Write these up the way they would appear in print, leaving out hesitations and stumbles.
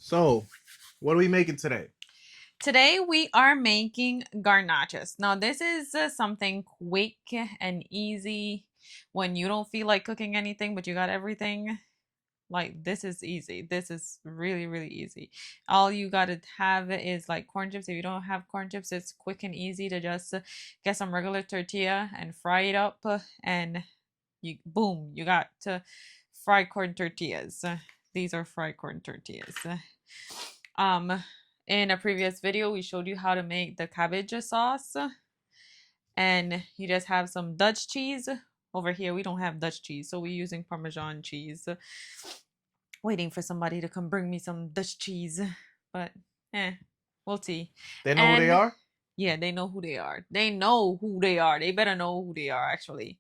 So, what are we making today? Today we are making garnaches. Now this is something quick and easy when you don't feel like cooking anything but you got everything. Like this is easy. This is really easy. All you gotta have is like corn chips. If you don't have corn chips, it's quick and easy to just get some regular tortilla and fry it up and you boom, you got fried corn tortillas. These are fried corn tortillas. Um, in a previous video, we showed you how to make the cabbage sauce, and you just have some Dutch cheese. Over here, we don't have Dutch cheese, so we're using Parmesan cheese. Waiting for somebody to come bring me some Dutch cheese, but we'll see. They know who they And are? yeah, they know who they are. They know who they are. They better know who they are, actually.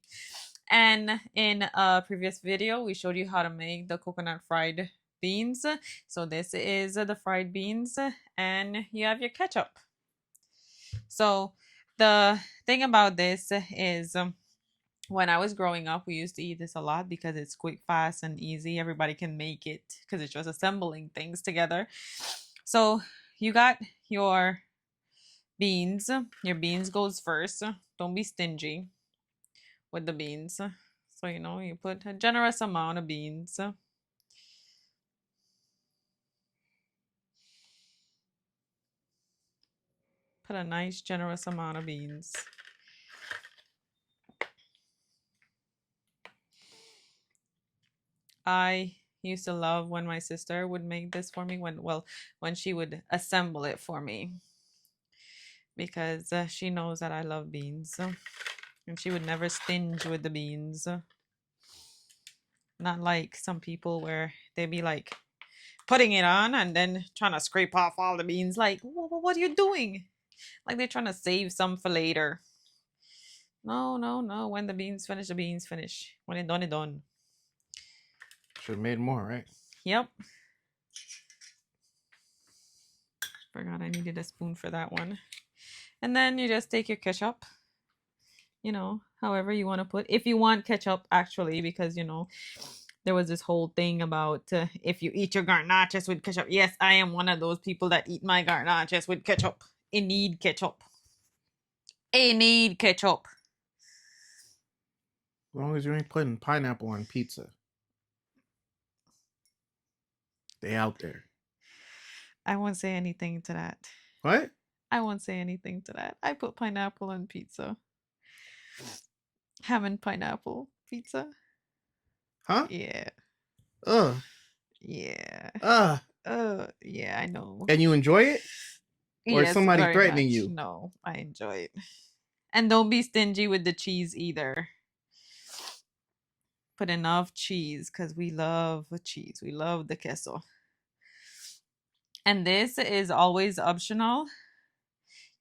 And in a previous video, we showed you how to make the coconut fried beans. So this is the fried beans, and you have your ketchup. So the thing about this is when I was growing up, we used to eat this a lot because it's quick, fast, and easy. Everybody can make it because it's just assembling things together. So you got your beans. Your beans goes first. Don't be stingy with the beans. So, you put a generous amount of beans. Put a nice generous amount of beans. I used to love when my sister would make this for me when she would assemble it for me, because she knows that I love beans, and she would never stinge with the beans. Not like some people where they be like putting it on and then trying to scrape off all the beans. Like, what are you doing? Like they're trying to save some for later. No. When the beans finish, the beans finish. When it done, it done. Should have made more, right? Yep. Forgot I needed a spoon for that one. And then you just take your ketchup. However you want to put. If you want ketchup, actually, because there was this whole thing about if you eat your garnaches with ketchup. Yes, I am one of those people that eat my garnaches with ketchup. I need ketchup. I need ketchup. As long as you ain't putting pineapple on pizza. They out there. I won't say anything to that. What? I won't say anything to that. I put pineapple on pizza. Ham and pineapple pizza. Huh? Yeah. Ugh. Yeah. Yeah, I know. And you enjoy it? Or is Yes, somebody very threatening much. you? No, I enjoy it. And don't be stingy with the cheese either. Put enough cheese because we love cheese. We love the queso. And this is always optional.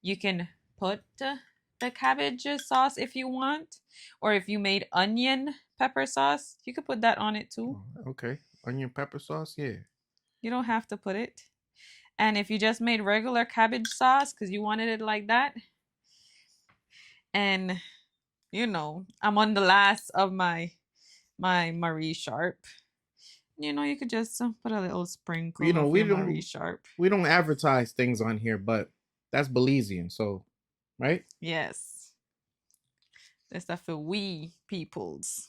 You can put the cabbage sauce if you want, or if you made onion pepper sauce, you could put that on it too. Okay. Onion pepper sauce? Yeah. You don't have to put it. And if you just made regular cabbage sauce because you wanted it like that, and I'm on the last of my Marie Sharp. You could just put a little sprinkle of we your Marie don't Sharp. we don't advertise things on here, but that's Belizean, so right? Yes. That's stuff for we peoples.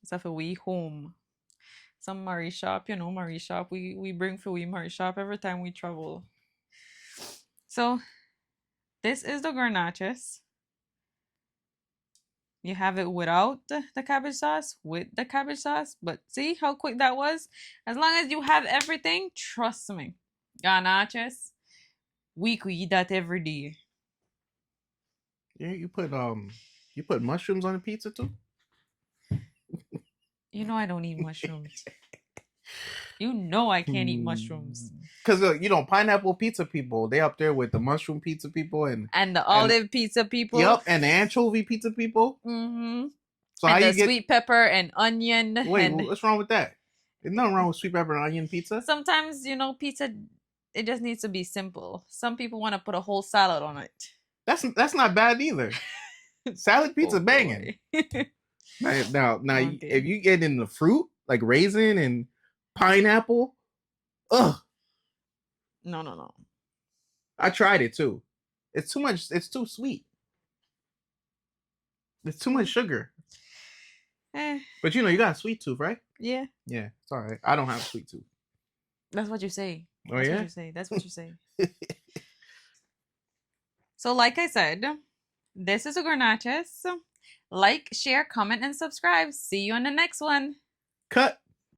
Stuff for we home. Some Marie Shop, Marie Shop. We bring for we Marie Shop every time we travel. So this is the garnaches. You have it without the cabbage sauce, with the cabbage sauce. But see how quick that was? As long as you have everything, trust me. Garnaches, we could eat that every day. Yeah, you put mushrooms on the pizza too? I don't eat mushrooms. I can't eat mushrooms. Because pineapple pizza people, they up there with the mushroom pizza people and the olive pizza people. Yep, and the anchovy pizza people. Mm-hmm. So and how the you get sweet pepper and onion. Wait, what's wrong with that? There's nothing wrong with sweet pepper and onion pizza. Sometimes pizza, it just needs to be simple. Some people want to put a whole salad on it. That's not bad either. Salad pizza banging. Now, okay. If you get in the fruit like raisin and pineapple, ugh, No. I tried it too. It's too much. It's too sweet. It's too much sugar. But you know, you got a sweet tooth, right? Yeah. Yeah, it's all right. I don't have a sweet tooth. That's what you say. Oh, That's yeah? what you say. That's what you say. So, like I said, this is a Garnaches. Like, share, comment, and subscribe. See you on the next one. Cut.